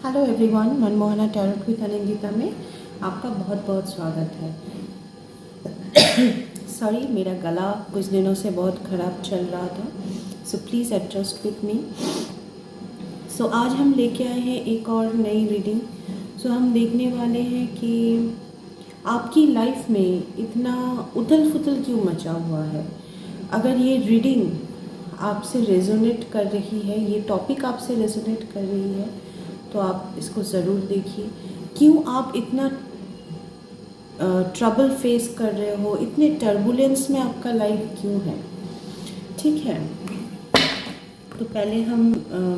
Hello everyone, Manmohana tarot with Anindita में आपका बहुत बहुत स्वागत है। सॉरी, मेरा गला कुछ दिनों से बहुत ख़राब चल रहा था, so please adjust with me. So आज हम लेके आए हैं एक और नई रीडिंग। सो हम देखने वाले हैं कि आपकी लाइफ में इतना उथल पुथल क्यों मचा हुआ है। अगर ये रीडिंग आपसे रेजोनेट कर रही है, ये टॉपिक आपसे रेजोनेट कर रही है, तो आप इसको ज़रूर देखिए। क्यों आप इतना ट्रबल फेस कर रहे हो, इतने टर्बुलेंस में आपका लाइफ क्यों है। ठीक है, तो पहले हम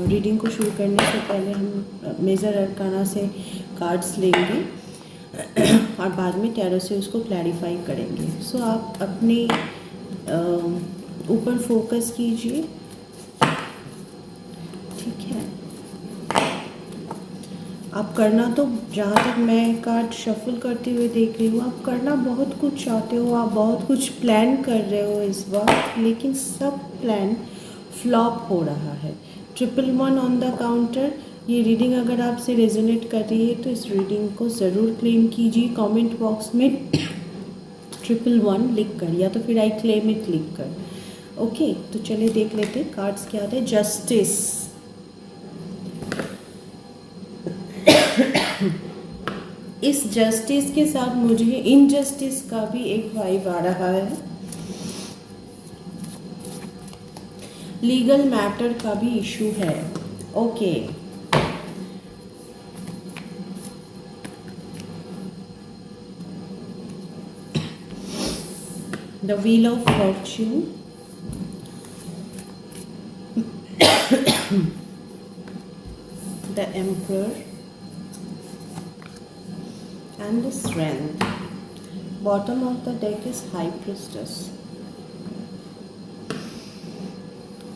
रीडिंग को शुरू करने से पहले हम मेजर अरकाना से कार्ड्स लेंगे और बाद में टैरो से उसको क्लैरिफाई करेंगे। सो आप अपने ऊपर फोकस कीजिए। ठीक है, आप करना तो, जहाँ तक मैं कार्ड शफल करते हुए देख रही हूँ, आप करना बहुत कुछ चाहते हो, आप बहुत कुछ प्लान कर रहे हो इस बार, लेकिन सब प्लान फ्लॉप हो रहा है। 111 ऑन द काउंटर। ये रीडिंग अगर आपसे रेजोनेट कर रही है तो इस रीडिंग को ज़रूर क्लेम कीजिए कमेंट बॉक्स में 111 लिख कर, या तो फिर आई क्लेम इट लिख कर। ओके, तो चलिए देख लेते हैं कार्ड्स क्या आते हैं। जस्टिस। इस जस्टिस के साथ मुझे इनजस्टिस का भी एक वाइब आ रहा है, लीगल मैटर का भी इशू है। Okay, the wheel of Fortune, the emperor and the strength. Bottom of the deck is high priestess.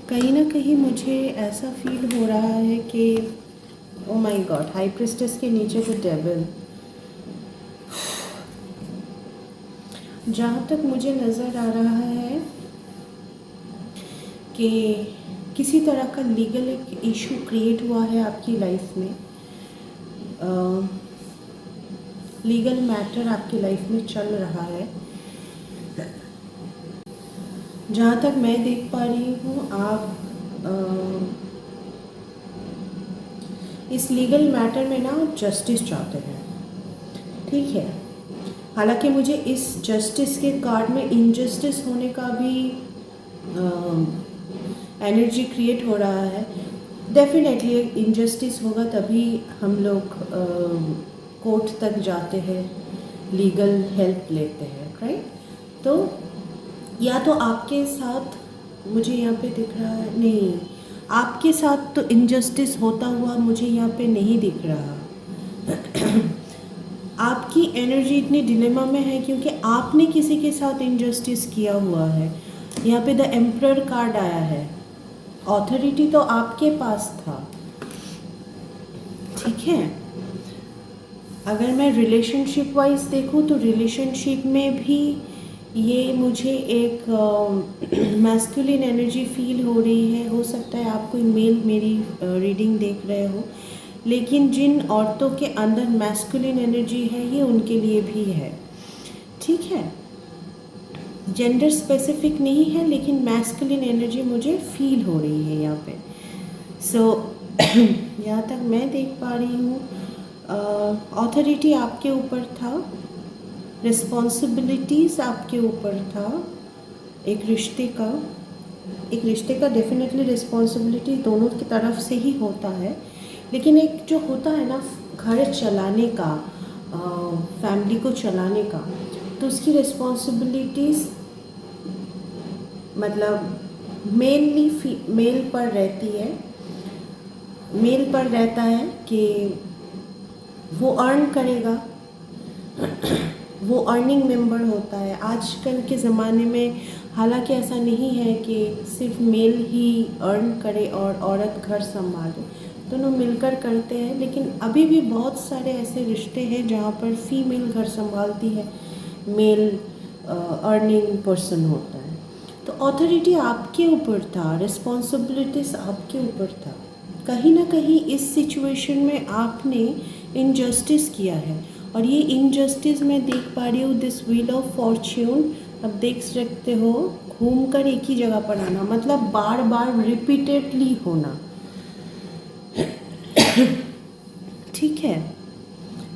कहीं ना कहीं मुझे ऐसा फील हो रहा है कि ओ माय गॉड, हाई प्रिस्टेस के नीचे तो डेविल। जहाँ तक मुझे नज़र आ रहा है कि किसी तरह का लीगल एक इशू क्रिएट हुआ है आपकी लाइफ में। लीगल मैटर आपकी लाइफ में चल रहा है। जहाँ तक मैं देख पा रही हूँ, आप इस लीगल मैटर में ना जस्टिस चाहते हैं। ठीक है, हालांकि मुझे इस जस्टिस के कार्ड में इनजस्टिस होने का भी एनर्जी क्रिएट हो रहा है। डेफिनेटली इनजस्टिस होगा तभी हम लोग कोर्ट तक जाते हैं, लीगल हेल्प लेते हैं, राइट। तो या तो आपके साथ मुझे यहाँ पे दिख रहा है, नहीं, आपके साथ तो इनजस्टिस होता हुआ मुझे यहाँ पे नहीं दिख रहा। आपकी एनर्जी इतनी डिलेमा में है क्योंकि आपने किसी के साथ इनजस्टिस किया हुआ है। यहाँ पे द एम्परर कार्ड आया है। ऑथोरिटी तो आपके पास था। ठीक है, अगर मैं रिलेशनशिप वाइज देखूँ तो रिलेशनशिप में भी ये मुझे एक मैस्कुलिन एनर्जी फील हो रही है। हो सकता है आप कोई मेल मेरी रीडिंग देख रहे हो, लेकिन जिन औरतों के अंदर मैस्कुलिन एनर्जी है ये उनके लिए भी है। ठीक है, जेंडर स्पेसिफिक नहीं है, लेकिन मैस्कुलिन एनर्जी मुझे फील हो रही है यहाँ पे। सो यहाँ तक मैं देख पा रही हूँ, ऑथोरिटी आपके ऊपर था, रिस्पॉन्सिबिलिटीज़ आपके ऊपर था। एक रिश्ते का डेफिनेटली रिस्पॉन्सिबिलिटी दोनों की तरफ से ही होता है, लेकिन एक जो होता है ना घर चलाने का, फैमिली को चलाने का, तो उसकी रिस्पॉन्सिबिलिटीज़ मतलब मेनली मेल पर रहती है। मेल पर रहता है कि वो अर्न करेगा, वो अर्निंग मेंबर होता है। आजकल के ज़माने में हालांकि ऐसा नहीं है कि सिर्फ मेल ही अर्न करे और औरत घर संभाले, दोनों मिलकर करते हैं, लेकिन अभी भी बहुत सारे ऐसे रिश्ते हैं जहाँ पर फीमेल घर संभालती है, मेल अर्निंग पर्सन होता है। तो ऑथोरिटी आपके ऊपर था, रिस्पॉन्सिबिलिटीज़ आपके ऊपर था, कहीं ना कहीं इस सिचुएशन में आपने इनजस्टिस किया है, और ये इनजस्टिस मैं देख पा रही हूँ दिस व्हील ऑफ फॉर्च्यून। अब देख सकते हो घूमकर एक ही जगह पर आना, मतलब बार बार रिपीटेडली होना। ठीक है,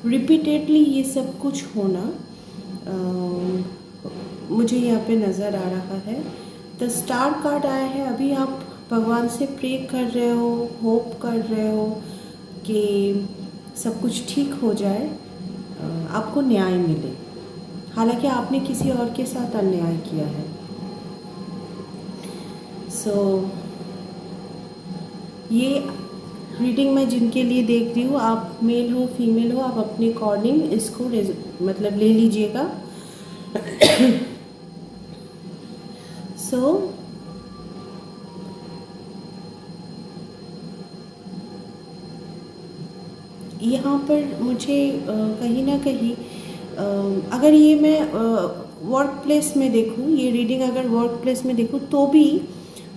रिपीटेडली ये सब कुछ होना मुझे यहाँ पे नज़र आ रहा है। द स्टार कार्ड आया है। अभी आप भगवान से प्रे कर रहे हो, होप कर रहे हो कि सब कुछ ठीक हो जाए, आपको न्याय मिले, हालांकि आपने किसी और के साथ अन्याय किया है। ये रीडिंग मैं जिनके लिए देख रही हूँ, आप मेल हो फीमेल हो, आप अपने अकॉर्डिंग इसको मतलब ले लीजिएगा। यहाँ पर मुझे कहीं ना कहीं अगर ये मैं वर्क प्लेस में देखूँ, ये रीडिंग अगर वर्क प्लेस में देखूँ, तो भी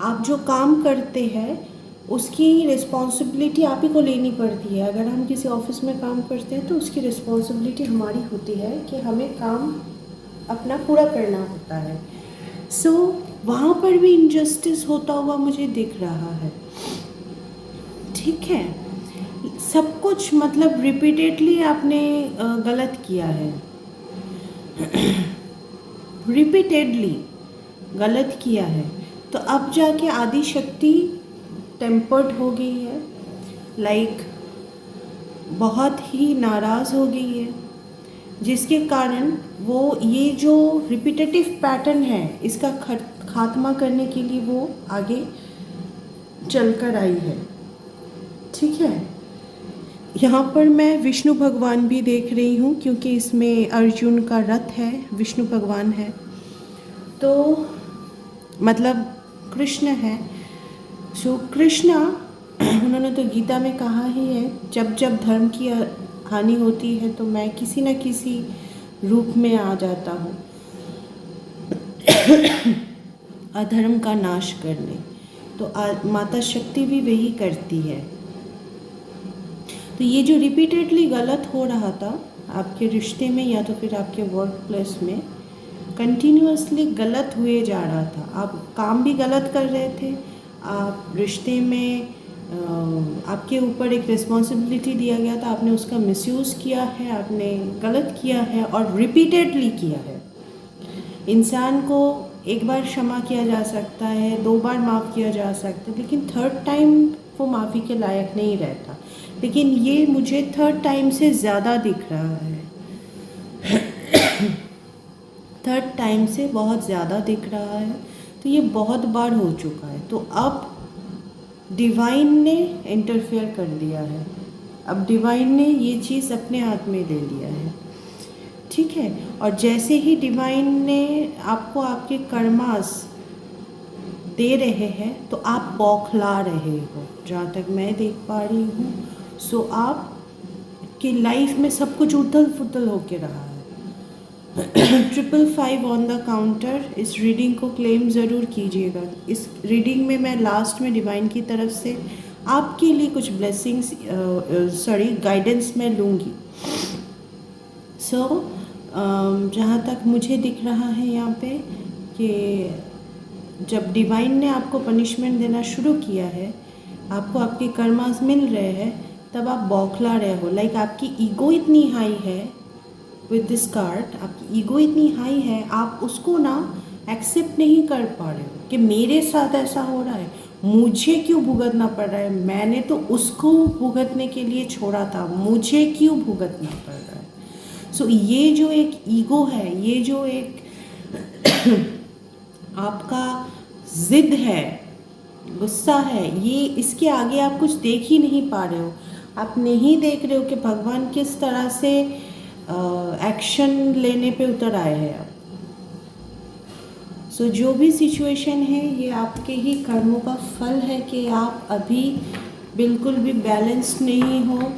आप जो काम करते हैं उसकी रिस्पॉन्सिबिलिटी आप ही को लेनी पड़ती है। अगर हम किसी ऑफिस में काम करते हैं तो उसकी रिस्पॉन्सिबिलिटी हमारी होती है कि हमें काम अपना पूरा करना होता है। वहाँ पर भी इनजस्टिस होता हुआ मुझे दिख रहा है। ठीक है, सब कुछ मतलब रिपीटेडली आपने गलत किया है, रिपीटेडली गलत किया है। तो अब जाके आदि शक्ति टेम्पर्ड हो गई है, बहुत ही नाराज़ हो गई है, जिसके कारण वो ये जो रिपीटेटिव पैटर्न है इसका खात्मा करने के लिए वो आगे चलकर आई है। ठीक है, यहाँ पर मैं विष्णु भगवान भी देख रही हूँ, क्योंकि इसमें अर्जुन का रथ है, विष्णु भगवान है, तो मतलब कृष्ण है। कृष्णा उन्होंने तो गीता में कहा ही है, जब जब धर्म की हानि होती है तो मैं किसी न किसी रूप में आ जाता हूँ अधर्म का नाश करने। तो माता शक्ति भी वही करती है। तो ये जो रिपीटेडली गलत हो रहा था आपके रिश्ते में या तो फिर आपके वर्क प्लेस में, कंटिन्यूअसली गलत हुए जा रहा था। आप काम भी गलत कर रहे थे, आप रिश्ते में आपके ऊपर एक रिस्पॉन्सिबिलिटी दिया गया था, आपने उसका मिसयूज़ किया है, आपने गलत किया है और रिपीटेडली किया है। इंसान को एक बार क्षमा किया जा सकता है, 2 बार माफ़ किया जा सकता है, लेकिन थर्ड टाइम वो माफ़ी के लायक नहीं रहता। लेकिन ये मुझे थर्ड टाइम से ज़्यादा दिख रहा है, थर्ड टाइम से बहुत ज़्यादा दिख रहा है। तो ये बहुत बार हो चुका है। तो अब डिवाइन ने इंटरफेयर कर दिया है, अब डिवाइन ने ये चीज़ अपने हाथ में ले लिया है। ठीक है, और जैसे ही डिवाइन ने आपको आपके कर्मास दे रहे हैं तो आप बौखला रहे हो, जहाँ तक मैं देख पा रही हूँ। आप की लाइफ में सब कुछ उथल पुथल होके रहा है। 555 ऑन द काउंटर। इस रीडिंग को क्लेम ज़रूर कीजिएगा। इस रीडिंग में मैं लास्ट में डिवाइन की तरफ से आपके लिए कुछ ब्लेसिंग्स गाइडेंस मैं लूँगी। जहाँ तक मुझे दिख रहा है यहाँ पे कि जब डिवाइन ने आपको पनिशमेंट देना शुरू किया है, आपको आपके कर्मास मिल रहे हैं, तब आप बौखला रहे हो। आपकी ईगो इतनी हाई है विद दिस कार्ड, आपकी ईगो इतनी हाई है, आप उसको ना एक्सेप्ट नहीं कर पा रहे हो कि मेरे साथ ऐसा हो रहा है, मुझे क्यों भुगतना पड़ रहा है, मैंने तो उसको भुगतने के लिए छोड़ा था, मुझे क्यों भुगतना पड़ रहा है। ये जो एक ईगो है, ये जो एक आपका ज़िद है, गुस्सा है, ये इसके आगे आप कुछ देख ही नहीं पा रहे हो। आप नहीं देख रहे हो कि भगवान किस तरह से एक्शन लेने पे उतर आए हैं आप। जो भी सिचुएशन है, ये आपके ही कर्मों का फल है कि आप अभी बिल्कुल भी बैलेंस्ड नहीं हो।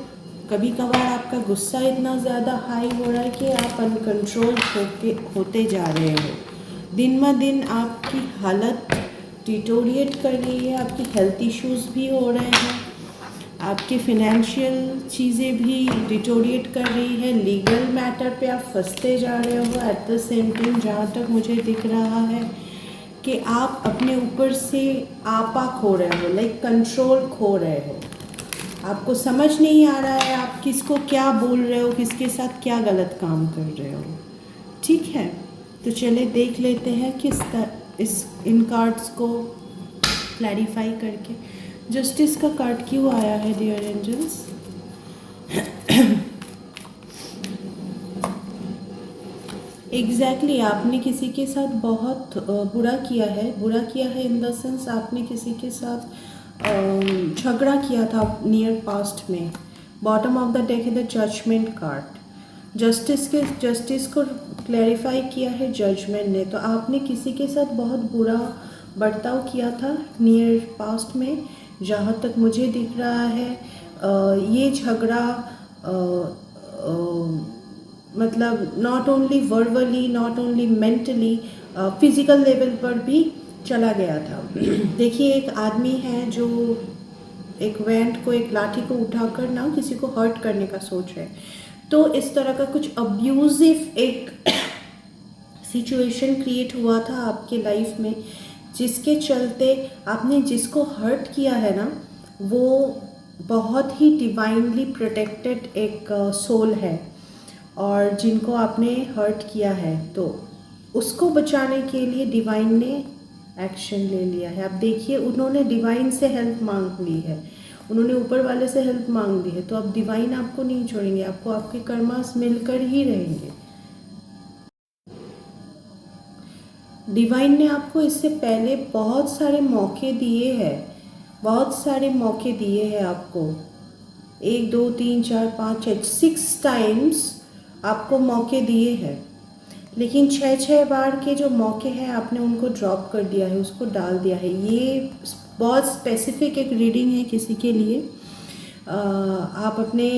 कभी कभार आपका गुस्सा इतना ज़्यादा हाई हो रहा है कि आप अनकंट्रोल होते जा रहे हो। दिन ब दिन आपकी हालत डिटोरिएट कर रही है, आपकी हेल्थ इश्यूज़ भी हो रहे हैं। आपके फिनेंशियल चीज़ें भी डिटोरिएट कर रही है, लीगल मैटर पे आप फंसते जा रहे हो। एट द सेम टाइम जहाँ तक मुझे दिख रहा है कि आप अपने ऊपर से आपा खो रहे हो, लाइक कंट्रोल खो रहे हो। आपको समझ नहीं आ रहा है आप किसको क्या बोल रहे हो, किसके साथ क्या गलत काम कर रहे हो। ठीक है, तो चले देख लेते हैं किस इस इन कार्ड्स को क्लैरिफाई करके। जस्टिस का कार्ड क्यों आया है डियर एंजल्स? एग्जैक्टली आपने किसी के साथ बहुत बुरा किया है इन द सेंस आपने किसी के साथ झगड़ा किया था नियर पास्ट में। बॉटम ऑफ द डेक है द जजमेंट कार्ड। जस्टिस को क्लैरिफाई किया है जजमेंट ने। तो आपने किसी के साथ बहुत बुरा बर्ताव किया था नियर पास्ट में, जहाँ तक मुझे दिख रहा है। ये झगड़ा मतलब not only verbally, not only mentally, physical level पर भी चला गया था। देखिए एक आदमी है जो एक वेंट को, एक लाठी को उठाकर ना किसी को हर्ट करने का सोच रहे, तो इस तरह का कुछ अब्यूजिव एक सिचुएशन क्रिएट हुआ था आपके लाइफ में, जिसके चलते आपने जिसको हर्ट किया है ना, वो बहुत ही डिवाइनली प्रोटेक्टेड एक सोल है, और जिनको आपने हर्ट किया है तो उसको बचाने के लिए डिवाइन ने एक्शन ले लिया है। अब देखिए उन्होंने डिवाइन से हेल्प मांग ली है, उन्होंने ऊपर वाले से हेल्प मांग ली है, तो अब डिवाइन आपको नहीं छोड़ेंगे, आपको आपके कर्मास मिलकर ही रहेंगे। डिवाइन ने आपको इससे पहले बहुत सारे मौके दिए हैं, बहुत सारे मौके दिए हैं आपको। 1 2 3 4 5 6 टाइम्स आपको मौके दिए हैं, लेकिन 6 बार के जो मौके हैं आपने उनको ड्रॉप कर दिया है, उसको डाल दिया है। ये बहुत स्पेसिफिक एक रीडिंग है किसी के लिए। आप अपने,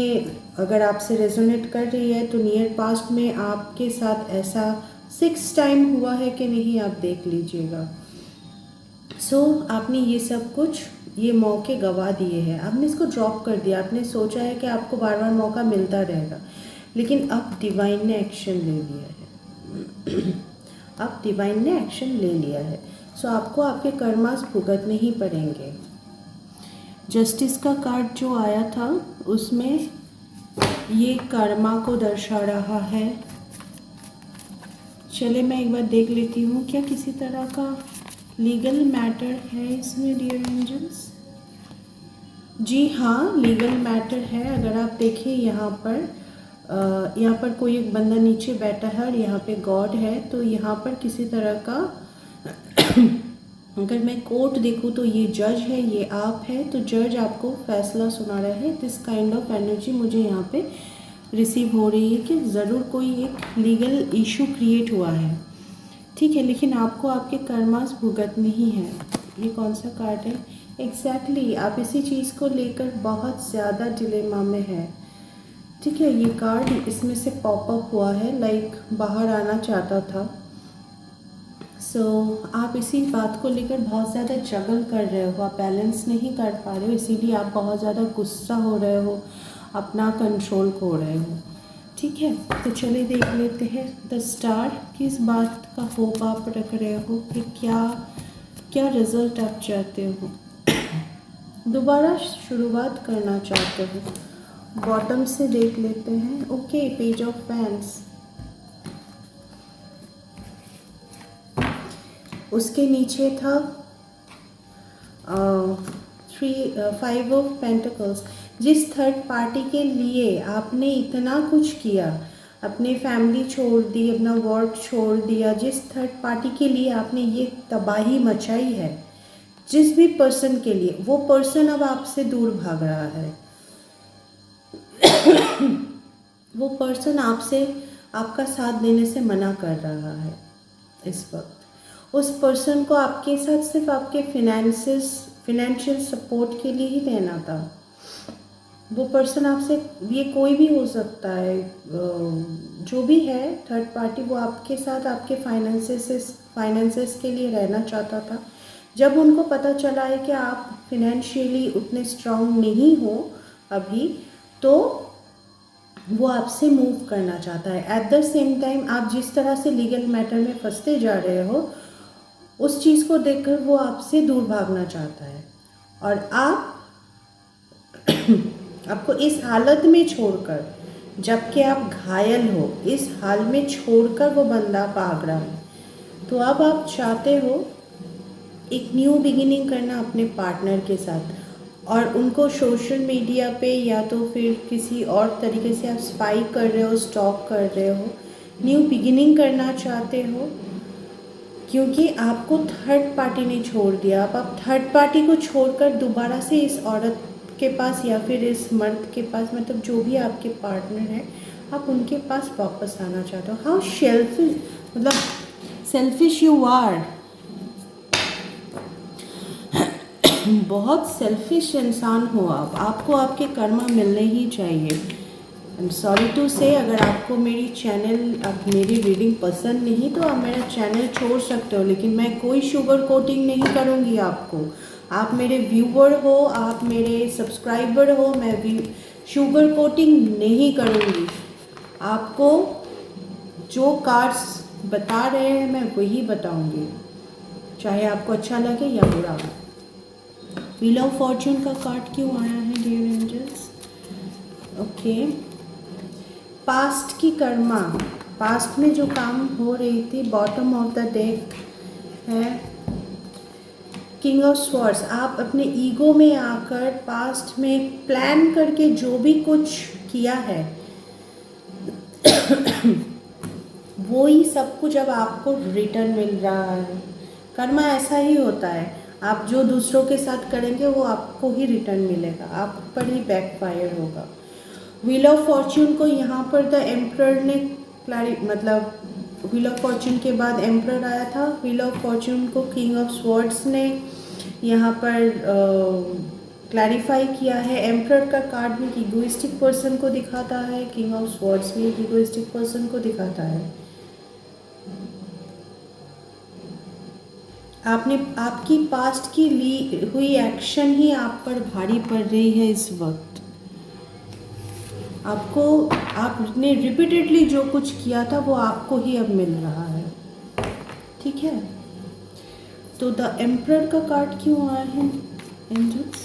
अगर आपसे रेजोनेट कर रही है तो नियर पास्ट में आपके साथ ऐसा 6 टाइम हुआ है कि नहीं, आप देख लीजिएगा। आपने ये सब कुछ, ये मौके गवा दिए हैं, आपने इसको ड्रॉप कर दिया। आपने सोचा है कि आपको बार बार मौका मिलता रहेगा, लेकिन अब डिवाइन ने एक्शन ले लिया है। अब डिवाइन ने एक्शन ले लिया है। आपको आपके कर्मास भुगतने ही पड़ेंगे। जस्टिस का कार्ड जो आया था उसमें ये कर्मा को दर्शा रहा है। चले मैं एक बार देख लेती हूँ क्या किसी तरह का लीगल मैटर है इसमें डियर एंजल्स। जी हाँ, लीगल मैटर है। अगर आप देखिए यहाँ पर कोई एक बंदा नीचे बैठा है और यहाँ पे गॉड है, तो यहाँ पर किसी तरह का अगर मैं कोर्ट देखूँ तो ये जज है, ये आप है, तो जज आपको फैसला सुना रहा है। दिस काइंड ऑफ एनर्जी मुझे यहाँ पे रिसीव हो रही है कि ज़रूर कोई एक लीगल इशू क्रिएट हुआ है, ठीक है, लेकिन आपको आपके कर्मास भुगतने ही है। ये कौन सा कार्ड है? एग्जैक्टली आप इसी चीज़ को लेकर बहुत ज़्यादा डिलेमा में है, ठीक है। ये कार्ड इसमें से पॉपअप हुआ है, लाइक बाहर आना चाहता था। आप इसी बात को लेकर बहुत ज़्यादा जगल कर रहे हो, आप बैलेंस नहीं कर पा रहे हो, इसीलिए आप बहुत ज़्यादा गुस्सा हो रहे हो, अपना कंट्रोल खो रहे हो, ठीक है। तो चलिए देख लेते हैं द स्टार, किस बात का होप आप रख रहे हो कि क्या रिजल्ट आप चाहते हो, दोबारा शुरुआत करना चाहते हो। बॉटम से देख लेते हैं। ओके, पेज ऑफ फैंस, उसके नीचे था 5 ऑफ पेंटिकल्स। जिस थर्ड पार्टी के लिए आपने इतना कुछ किया, अपने फैमिली छोड़ दी, अपना वर्क छोड़ दिया, जिस थर्ड पार्टी के लिए आपने ये तबाही मचाई है, जिस भी पर्सन के लिए, वो पर्सन अब आपसे दूर भाग रहा है। वो पर्सन आपसे, आपका साथ देने से मना कर रहा है इस वक्त। उस पर्सन को आपके साथ सिर्फ आपके फिनेंशियल सपोर्ट के लिए ही रहना था। वो पर्सन आपसे, ये कोई भी हो सकता है, जो भी है थर्ड पार्टी, वो आपके साथ आपके फाइनेंसेस के लिए रहना चाहता था। जब उनको पता चला है कि आप फिनेंशियली उतने स्ट्रांग नहीं हो अभी, तो वो आपसे मूव करना चाहता है। एट द सेम टाइम आप जिस तरह से लीगल मैटर में फंसते जा रहे हो, उस चीज़ को देखकर वो आपसे दूर भागना चाहता है। और आपको इस हालत में छोड़कर, जबकि आप घायल हो, इस हाल में छोड़कर वो बंदा भाग रहा है। तो अब आप चाहते हो एक न्यू बिगिनिंग करना अपने पार्टनर के साथ, और उनको सोशल मीडिया पे या तो फिर किसी और तरीके से आप स्पाई कर रहे हो, स्टॉक कर रहे हो, न्यू बिगिनिंग करना चाहते हो, क्योंकि आपको थर्ड पार्टी ने छोड़ दिया। अब आप थर्ड पार्टी को छोड़कर दोबारा से इस औरत के पास या फिर इस मर्द के पास, मतलब जो भी आपके पार्टनर हैं, आप उनके पास वापस आना चाहते हो। हाउ सेल्फिश, मतलब सेल्फिश यू आर। बहुत सेल्फिश इंसान हो आप। आपको आपके कर्मा मिलने ही चाहिए। आई एम सॉरी टू से, अगर आपको मेरी चैनल, अब मेरी रीडिंग पसंद नहीं तो आप मेरा चैनल छोड़ सकते हो, लेकिन मैं कोई शुगर कोटिंग नहीं करूँगी आपको। आप मेरे व्यूवर हो, आप मेरे सब्सक्राइबर हो, मैं शुगर कोटिंग नहीं करूँगी। आपको जो कार्ड्स बता रहे हैं मैं वही बताऊँगी, चाहे आपको अच्छा लगे या बुरा। व्हील ऑफ फॉर्चून का कार्ड क्यों आया है डियर एंजल्स? ओके, पास्ट की कर्मा, पास्ट में जो काम हो रही थी, बॉटम ऑफ द डेक है किंग ऑफ स्वॉर्ड्स। आप अपने ईगो में आकर पास्ट में प्लान करके जो भी कुछ किया है वो ही सब कुछ अब आपको रिटर्न मिल रहा है। कर्मा ऐसा ही होता है, आप जो दूसरों के साथ करेंगे वो आपको ही रिटर्न मिलेगा, आप पर ही बैकफायर होगा। व्हील ऑफ फॉर्च्यून को यहाँ पर द एम्परर ने मतलब व्हील ऑफ फॉर्च्यून के बाद एम्परर आया था, व्हील ऑफ फॉर्च्यून को किंग ऑफ स्वॉर्ड्स ने यहाँ पर क्लैरिफाई किया है। एम्परर का कार्ड भी इगोइस्टिक पर्सन को दिखाता है, किंग ऑफ स्वॉर्ड्स भी एक इगोइस्टिक पर्सन को दिखाता है। आपकी पास्ट की ली हुई एक्शन ही आप पर भारी पड़ रही है इस वक्त। आपने रिपीटेडली जो कुछ किया था वो आपको ही अब मिल रहा है, ठीक है। तो द एम्परर का कार्ड क्यों आया है angels?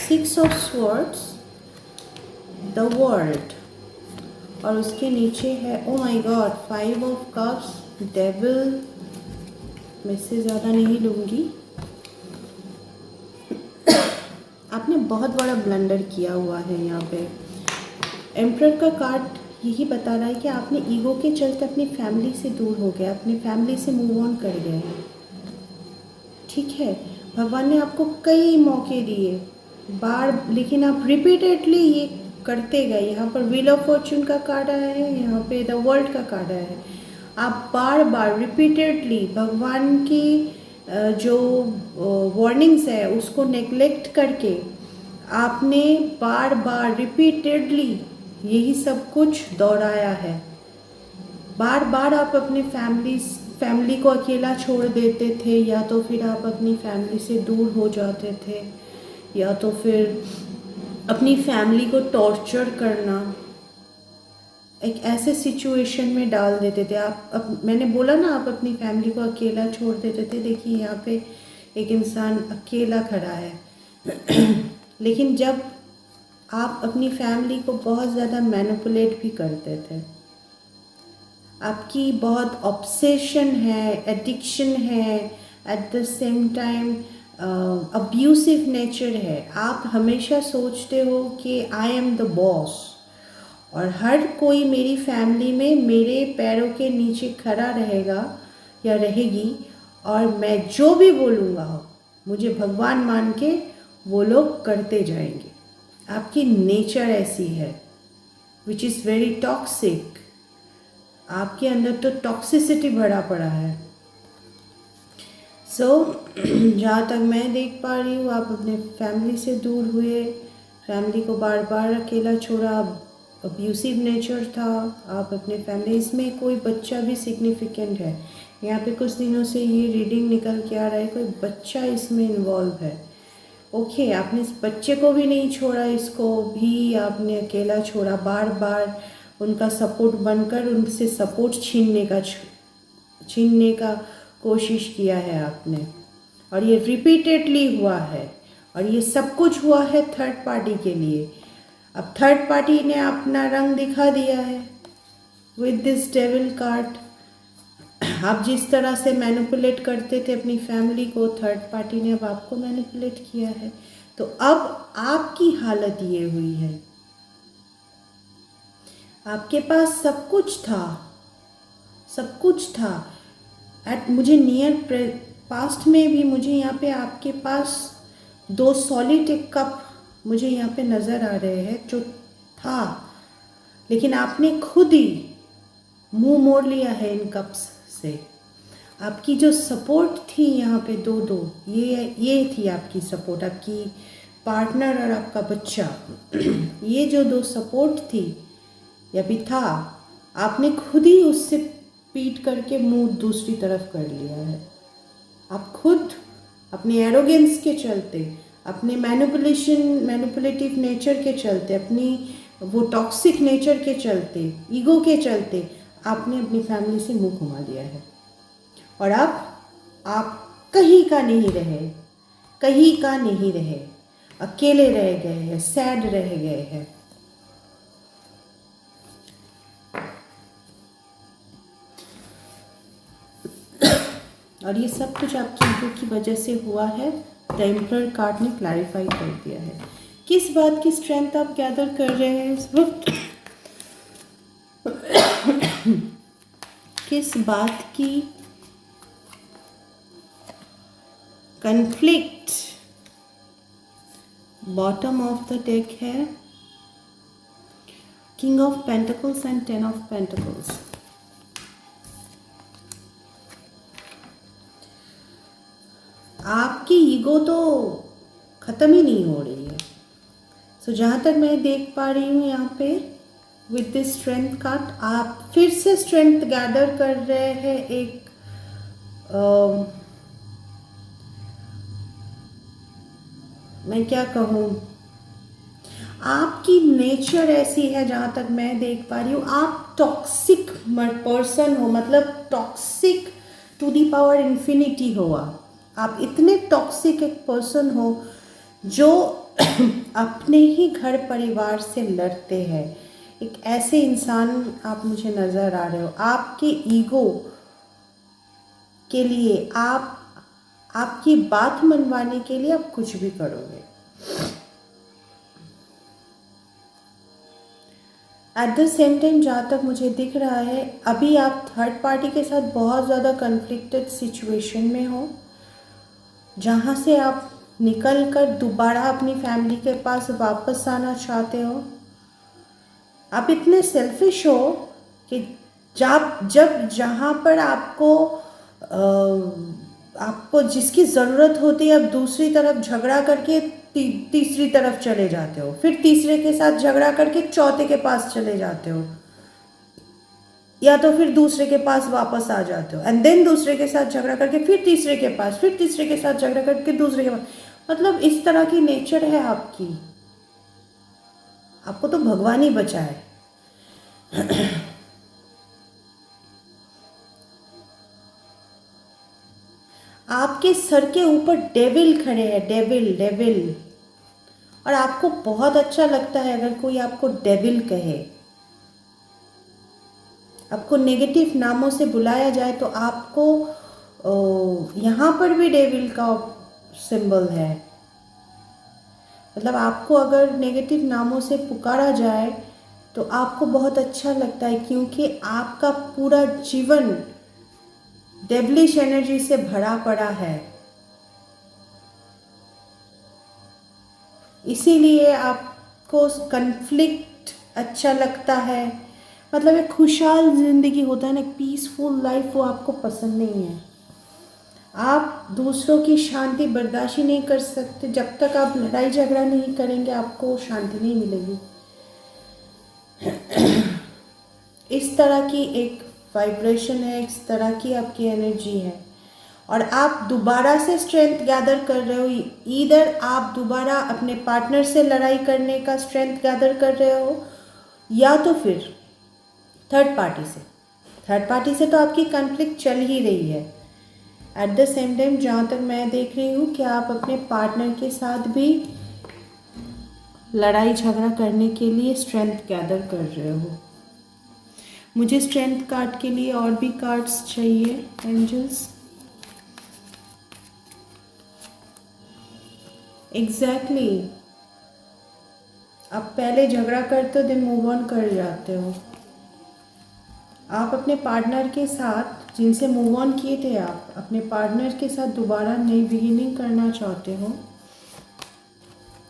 Six of swords, the world, और उसके नीचे है oh my God five of cups, devil. मैं इससे ज़्यादा नहीं लूँगी। आपने बहुत बड़ा ब्लंडर किया हुआ है यहाँ पे। एम्परर का कार्ड यही बता रहा है कि आपने ईगो के चलते अपनी फैमिली से दूर हो गए, अपनी फैमिली से मूव ऑन कर गए हैं, ठीक है। भगवान ने आपको कई मौके दिए बार, लेकिन आप रिपीटेडली ये करते गए। यहाँ पर व्हील ऑफ फॉर्च्यून का कार्ड आया है, यहाँ पे द वर्ल्ड का कार्ड आया है। आप बार बार रिपीटेडली भगवान की जो वार्निंग्स है उसको नेग्लेक्ट करके आपने बार बार रिपीटेडली यही सब कुछ दोहराया है। बार बार आप अपने फैमिली को अकेला छोड़ देते थे, या तो फिर आप अपनी फैमिली से दूर हो जाते थे, या तो फिर अपनी फैमिली को टॉर्चर करना एक ऐसे सिचुएशन में डाल देते थे। मैंने बोला ना, आप अपनी फैमिली को अकेला छोड़ देते थे। देखिए यहाँ पे एक इंसान अकेला खड़ा है लेकिन जब आप अपनी फैमिली को बहुत ज़्यादा मैनिपुलेट भी करते थे, आपकी बहुत ऑब्सेशन है, एडिक्शन है, eight the same time abusive nature है। आप हमेशा सोचते हो कि आई एम द बॉस और हर कोई मेरी फैमिली में मेरे पैरों के नीचे खड़ा रहेगा या रहेगी, और मैं जो भी बोलूँगा मुझे भगवान मान के वो लोग करते जाएंगे। आपकी नेचर ऐसी है विच इज़ वेरी टॉक्सिक। आपके अंदर तो टॉक्सिसिटी भरा पड़ा है। जहाँ तक मैं देख पा रही हूँ, आप अपने फैमिली से दूर हुए, फैमिली को बार बार अकेला छोड़ा, अब्यूसिव नेचर था। आप अपने फैमिली, इसमें कोई बच्चा भी सिग्निफिकेंट है। यहाँ पे कुछ दिनों से ये रीडिंग निकल के आ रहा है, कोई बच्चा इसमें इन्वॉल्व है। ओके, आपने इस बच्चे को भी नहीं छोड़ा, इसको भी आपने अकेला छोड़ा, बार बार उनका सपोर्ट बनकर उनसे सपोर्ट छीनने का कोशिश किया है आपने, और ये रिपीटेडली हुआ है, और ये सब कुछ हुआ है थर्ड पार्टी के लिए। अब थर्ड पार्टी ने अपना रंग दिखा दिया है विद दिस डेविल कार्ड। आप जिस तरह से मैनिपुलेट करते थे अपनी फैमिली को, थर्ड पार्टी ने अब आपको मैनिपुलेट किया है। तो अब आपकी हालत ये हुई है, आपके पास सब कुछ था, सब कुछ था। मुझे नियर पास्ट में भी मुझे यहाँ पे आपके पास 2 सॉलिड कप मुझे यहाँ पे नज़र आ रहे हैं जो था, लेकिन आपने खुद ही मुंह मोड़ लिया है इन कप्स से। आपकी जो सपोर्ट थी यहाँ पे दो ये थी आपकी सपोर्ट, आपकी पार्टनर और आपका बच्चा। ये जो 2 सपोर्ट थी या भी था, आपने खुद ही उससे पीट करके मुंह दूसरी तरफ कर लिया है। आप खुद अपने एरोगेंस के चलते, अपने मैनिपुलेटिव नेचर के चलते, अपनी वो टॉक्सिक नेचर के चलते, ईगो के चलते आपने अपनी फैमिली से मुंह घुमा दिया है। और अब आप कहीं का नहीं रहे, कहीं का नहीं रहे, अकेले रह गए हैं, सैड रह गए हैं। और ये सब कुछ आपकी ईगो की वजह से हुआ है। द एम्परर कार्ड ने क्लैरिफाई कर दिया है। किस बात की स्ट्रेंथ आप गैदर कर रहे हैं इस वक्त? किस बात की conflict bottom of the deck है? King of pentacles and 10 of pentacles. आपकी ईगो तो ख़त्म ही नहीं हो रही है। सो जहाँ तक मैं देख पा रही हूँ यहाँ पे विद दिस स्ट्रेंथ कार्ड, आप फिर से स्ट्रेंथ गैदर कर रहे हैं। एक मैं क्या कहूँ, आपकी नेचर ऐसी है जहाँ तक मैं देख पा रही हूँ, आप टॉक्सिक पर्सन हो, मतलब toxic to the power infinity हो। आप इतने टॉक्सिक एक पर्सन हो जो अपने ही घर परिवार से लड़ते हैं। एक ऐसे इंसान आप मुझे नज़र आ रहे हो। आपके ईगो के लिए, आपकी बात मनवाने के लिए आप कुछ भी करोगे। एट द सेम टाइम जहाँ तक मुझे दिख रहा है, अभी आप थर्ड पार्टी के साथ बहुत ज़्यादा कन्फ्लिक्टेड सिचुएशन में हो, जहाँ से आप निकल कर दोबारा अपनी फैमिली के पास वापस आना चाहते हो। आप इतने सेल्फिश हो कि जब जहाँ पर आपको जिसकी ज़रूरत होती है, आप दूसरी तरफ झगड़ा करके तीसरी तरफ चले जाते हो, फिर तीसरे के साथ झगड़ा करके चौथे के पास चले जाते हो, या तो फिर दूसरे के पास वापस आ जाते हो, एंड देन दूसरे के साथ झगड़ा करके फिर तीसरे के पास, फिर तीसरे के साथ झगड़ा करके दूसरे के पास। मतलब इस तरह की नेचर है आपकी। आपको तो भगवान ही बचाए। आपके सर के ऊपर डेविल खड़े हैं, डेविल। और आपको बहुत अच्छा लगता है अगर कोई आपको डेविल कहे, आपको नेगेटिव नामों से बुलाया जाए, तो आपको यहाँ पर भी डेविल का सिंबल है। मतलब आपको अगर नेगेटिव नामों से पुकारा जाए तो आपको बहुत अच्छा लगता है, क्योंकि आपका पूरा जीवन डेविलिश एनर्जी से भरा पड़ा है। इसीलिए आपको कन्फ्लिक्ट अच्छा लगता है। मतलब एक खुशहाल ज़िंदगी होता है ना, एक पीसफुल लाइफ, वो आपको पसंद नहीं है। आप दूसरों की शांति बर्दाश्त ही नहीं कर सकते। जब तक आप लड़ाई झगड़ा नहीं करेंगे, आपको शांति नहीं मिलेगी। इस तरह की एक वाइब्रेशन है, इस तरह की आपकी एनर्जी है। और आप दोबारा से स्ट्रेंथ गैदर कर रहे हो, ईदर आप दोबारा अपने पार्टनर से लड़ाई करने का स्ट्रेंथ गैदर कर रहे हो, या तो फिर थर्ड पार्टी से तो आपकी कॉन्फ्लिक्ट चल ही रही है। एट द सेम टाइम जहाँ तक मैं देख रही हूँ कि आप अपने पार्टनर के साथ भी लड़ाई झगड़ा करने के लिए स्ट्रेंथ गैदर कर रहे हो। मुझे स्ट्रेंथ कार्ड के लिए और भी कार्ड्स चाहिए एंजल्स। एग्जैक्टली आप पहले झगड़ा करते हो, देन मूव ऑन कर जाते हो। आप अपने पार्टनर के साथ, जिनसे मूव ऑन किए थे, आप अपने पार्टनर के साथ दोबारा नई बिगिनिंग करना चाहते हो।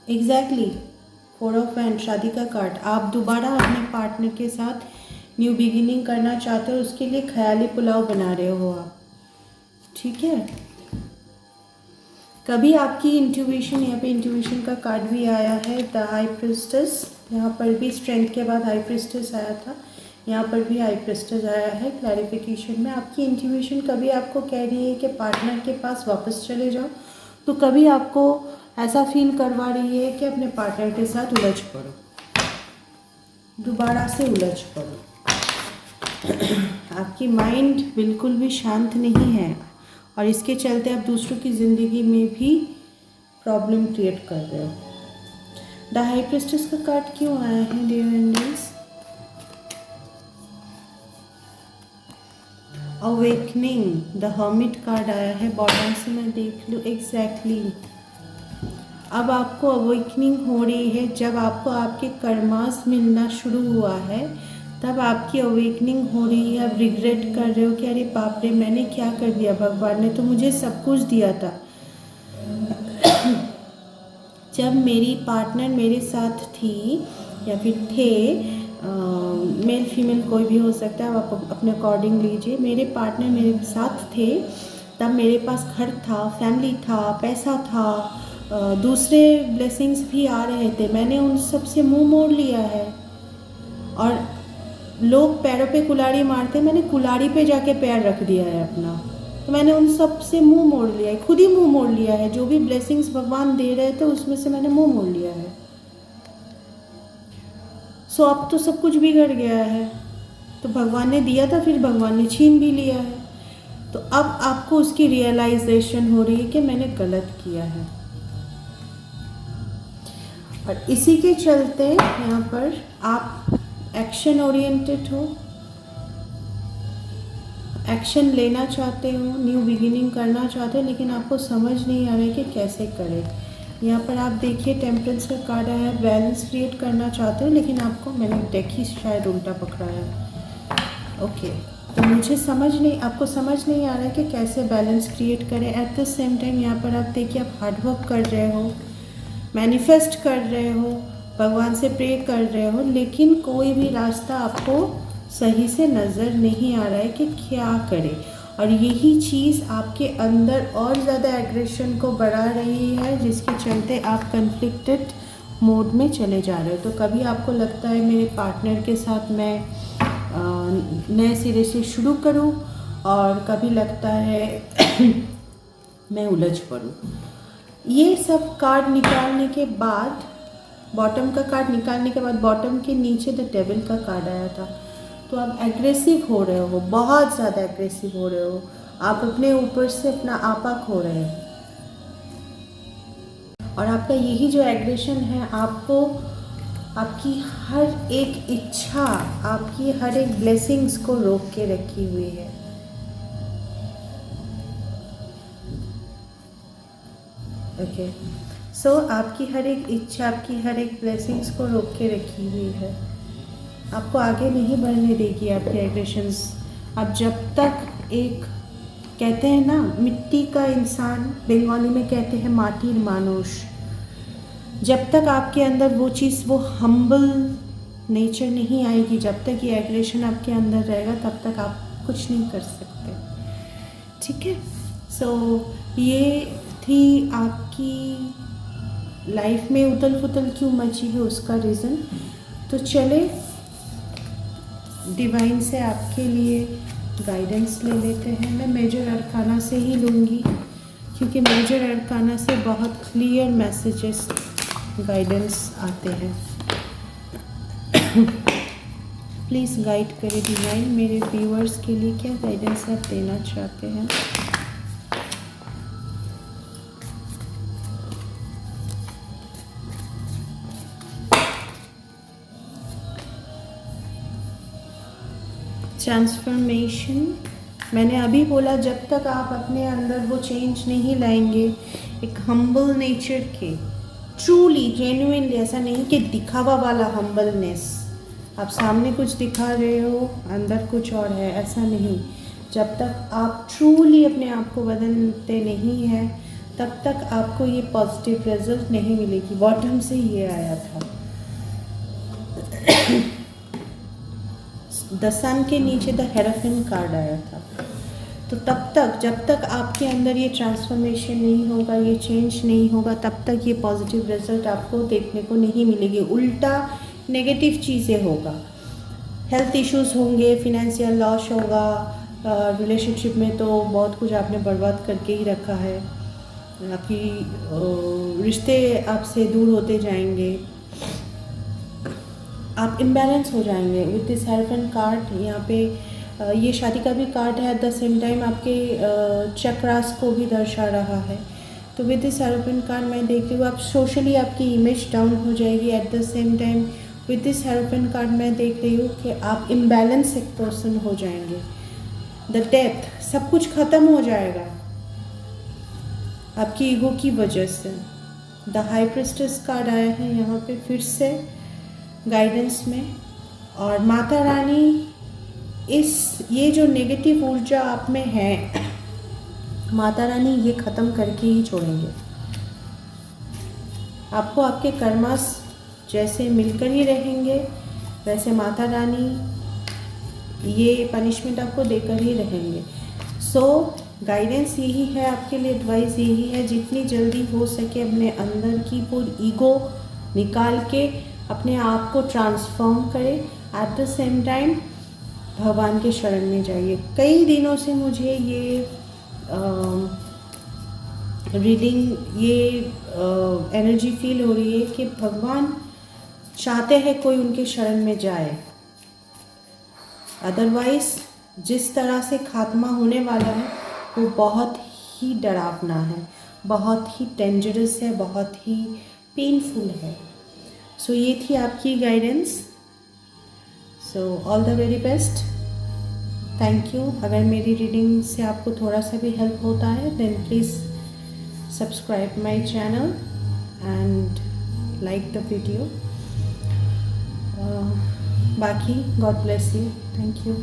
एग्जैक्टली 4 ऑफ हैंड, शादी का कार्ड। आप दोबारा अपने पार्टनर के साथ न्यू बिगिनिंग करना चाहते हो, उसके लिए ख्याली पुलाव बना रहे हो आप, ठीक है। कभी आपकी इंट्यूशन, यहाँ पे इंट्यूशन का कार्ड भी आया है, द हाई प्रिस्टेस। यहाँ पर भी स्ट्रेंथ के बाद हाई प्रिस्टेस आया था, यहाँ पर भी हाई प्रिस्टेस आया है। क्लैरिफिकेशन में आपकी इंट्यूशन कभी आपको कह रही है कि पार्टनर के पास वापस चले जाओ, तो कभी आपको ऐसा फील करवा रही है कि अपने पार्टनर के साथ उलझ पड़ो, दोबारा से उलझ पड़ो। आपकी माइंड बिल्कुल भी शांत नहीं है और इसके चलते आप दूसरों की ज़िंदगी में भी प्रॉब्लम क्रिएट कर रहे हो। द हाई प्रिस्टेस का कार्ड क्यों आया है dear angels? Awakening, the hermit card आया है, बॉटम से मैं देख लूँ। एग्जैक्टली अब आपको अवेकनिंग हो रही है। जब आपको आपके कर्मास मिलना शुरू हुआ है तब आपकी अवेकनिंग हो रही है। आप रिग्रेट कर रहे हो कि अरे बाप रे, मैंने क्या कर दिया, भगवान ने तो मुझे सब कुछ दिया था। जब मेरी पार्टनर मेरे साथ थी या फिर थे, मेल फीमेल कोई भी हो सकता है, आप अपने अकॉर्डिंग लीजिए। मेरे पार्टनर मेरे साथ थे तब मेरे पास घर था, फैमिली था, पैसा था, दूसरे ब्लेसिंग्स भी आ रहे थे। मैंने उन सब से मुंह मोड़ लिया है। और लोग पैरों पे कुल्हाड़ी मारते, मैंने कुल्हाड़ी पे जाके पैर रख दिया है अपना। तो मैंने उन सब से मुंह मोड़ लिया है, खुद ही मुंह मोड़ लिया है। जो भी ब्लेसिंग्स भगवान दे रहे थे उसमें से मैंने मुंह मोड़ लिया है। सो अब तो सब कुछ बिगड़ गया है। तो भगवान ने दिया था, फिर भगवान ने छीन भी लिया है। तो अब आपको उसकी रियलाइजेशन हो रही है कि मैंने गलत किया है। और इसी के चलते यहाँ पर आप एक्शन ओरिएंटेड हो, एक्शन लेना चाहते हो, न्यू बिगिनिंग करना चाहते हो, लेकिन आपको समझ नहीं आ रहा है कि कैसे करें। यहाँ पर आप देखिए टेम्परेंस का कार्ड आया है, बैलेंस क्रिएट करना चाहते हो, लेकिन आपको, मैंने डेक ही शायद उल्टा पकड़ा है। ओके, तो मुझे आपको समझ नहीं आ रहा है कि कैसे बैलेंस क्रिएट करें। एट द सेम टाइम यहाँ पर आप देखिए, आप हार्डवर्क कर रहे हो, मैनिफेस्ट कर रहे हो, भगवान से प्रे कर रहे हो, लेकिन कोई भी रास्ता आपको सही से नज़र नहीं आ रहा है कि क्या करें। और यही चीज़ आपके अंदर और ज़्यादा एग्रेशन को बढ़ा रही है, जिसके चलते आप कन्फ्लिक्टेड मोड में चले जा रहे हो। तो कभी आपको लगता है मेरे पार्टनर के साथ मैं नए सिरे से शुरू करूं, और कभी लगता है मैं उलझ पड़ूं। ये सब कार्ड निकालने के बाद, बॉटम का कार्ड निकालने के बाद, बॉटम के नीचे द डेविल का कार्ड आया था। तो आप एग्रेसिव हो रहे हो, बहुत ज़्यादा एग्रेसिव हो रहे हो। आप अपने ऊपर से अपना आपा खो रहे हो। और आपका यही जो एग्रेशन है, आपको आपकी हर एक इच्छा, आपकी हर एक ब्लेसिंग्स को रोक के रखी हुई है। ओके, सो आपकी हर एक इच्छा, आपकी हर एक ब्लेसिंग्स को रोक के रखी हुई है। आपको आगे नहीं बढ़ने देगी आपके एग्रेशंस। आप जब तक एक, कहते हैं ना, मिट्टी का इंसान, बंगाली में कहते हैं माटीर मानुष, जब तक आपके अंदर वो चीज़, वो हम्बल नेचर नहीं आएगी, जब तक ये एग्रेशन आपके अंदर रहेगा, तब तक आप कुछ नहीं कर सकते। ठीक है, सो ये थी आपकी लाइफ में उथल पुथल क्यों मची है, उसका रीज़न। तो चले डिवाइन से आपके लिए गाइडेंस ले लेते हैं। मैं मेजर अरकाना से ही लूँगी क्योंकि मेजर अरकाना से बहुत क्लियर मैसेजेस गाइडेंस आते हैं। प्लीज़ गाइड करें डिवाइन, मेरे व्यूअर्स के लिए क्या गाइडेंस आप देना चाहते हैं। ट्रांसफॉर्मेशन, मैंने अभी बोला जब तक आप अपने अंदर वो चेंज नहीं लाएंगे, एक हम्बल नेचर के, ट्रूली जेन्युइनली, ऐसा नहीं कि दिखावा वाला हम्बलनेस, आप सामने कुछ दिखा रहे हो अंदर कुछ और है, ऐसा नहीं। जब तक आप ट्रूली अपने आप को बदलते नहीं हैं तब तक आपको ये पॉजिटिव रिजल्ट नहीं मिलेगी। बॉटम से ये आया था द सन के नीचे द हेरोफिन कार्ड आया था। तो तब तक, जब तक आपके अंदर ये ट्रांसफॉर्मेशन नहीं होगा, ये चेंज नहीं होगा, तब तक ये पॉजिटिव रिजल्ट आपको देखने को नहीं मिलेगी। उल्टा नेगेटिव चीज़ें होगा, हेल्थ इश्यूज होंगे, फिनेंशियल लॉस होगा, रिलेशनशिप में तो बहुत कुछ आपने बर्बाद करके ही रखा है, आपकी रिश्ते आपसे दूर होते जाएंगे, आप इम्बैलेंस हो जाएंगे। विद दिस हेरोफिन कार्ड यहाँ पे ये शादी का भी कार्ड है, एट द सेम टाइम आपके चक्रास को भी दर्शा रहा है। तो विद दिस हेरोफिन कार्ड मैं देख रही हूँ आप सोशली आपकी इमेज डाउन हो जाएगी। At the same time with this hierophant card मैं देख रही हूँ कि आप इम्बैलेंस एक पर्सन हो जाएंगे। द डेथ, सब कुछ ख़त्म हो जाएगा आपकी ईगो की वजह से। द हाई प्रिस्टेस कार्ड आया है यहाँ पे फिर से गाइडेंस में, और माता रानी ये जो नेगेटिव ऊर्जा आप में है, माता रानी ये ख़त्म करके ही छोड़ेंगे। आपको आपके कर्मास जैसे मिलकर ही रहेंगे, वैसे माता रानी ये पनिशमेंट आपको देकर ही रहेंगे। सो गाइडेंस यही है आपके लिए, एडवाइस यही है, जितनी जल्दी हो सके अपने अंदर की पूरी ईगो निकाल के अपने आप को ट्रांसफॉर्म करें। एट द सेम टाइम भगवान के शरण में जाइए। कई दिनों से मुझे ये रीडिंग, ये एनर्जी फील हो रही है कि भगवान चाहते हैं कोई उनके शरण में जाए। अदरवाइज जिस तरह से खात्मा होने वाला है वो बहुत ही डरावना है, बहुत ही डेंजरस है, बहुत ही पेनफुल है। सो ये थी आपकी guidance. So all the very best, thank you. अगर मेरी रीडिंग से आपको थोड़ा सा भी हेल्प होता है then please subscribe my channel and like the video. बाकी God bless you, thank you.